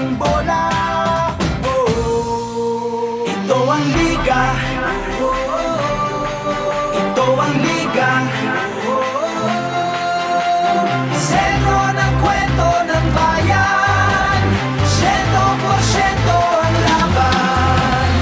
ng bola. Ito ang liga, ito ang liga. Sentro ng kwento ng bayan, 100% ang laban.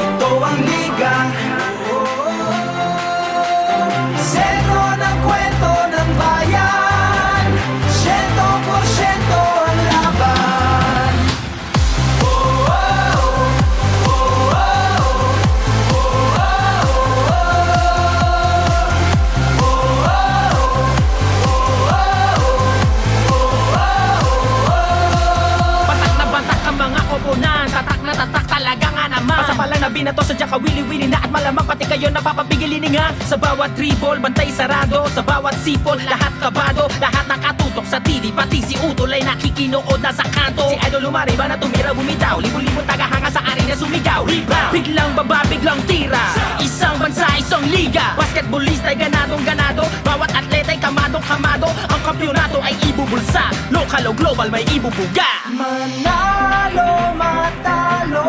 Ito ang liga, sentro ng kwento ng bayan, 100% ang laban. Batak na batak ang mga koponan, tatak na tatak talaga nga naman. Pasapalan na binato, sadya ka wili-wili na. At malamang pati kayo napapapigilin nga. Sa bawat dribble, bantay sarado. Sa bawat sipol, lahat kabado. Lahat nakatutok sa TV, pati si Utol ay nakikinood na sa kanto. Si Idol lumariba na tumira bumitaw, libon-libon tagahanga sa arena sumigaw. Rebound, biglang baba, biglang tira. Isang bansa, isang liga. Basketballista ay ganadong ganado. Bawat atleta ay kamadong kamado. Ang kampyonato ay ibubulsa. Lokal o global may ibubuga. Manalo, matalo,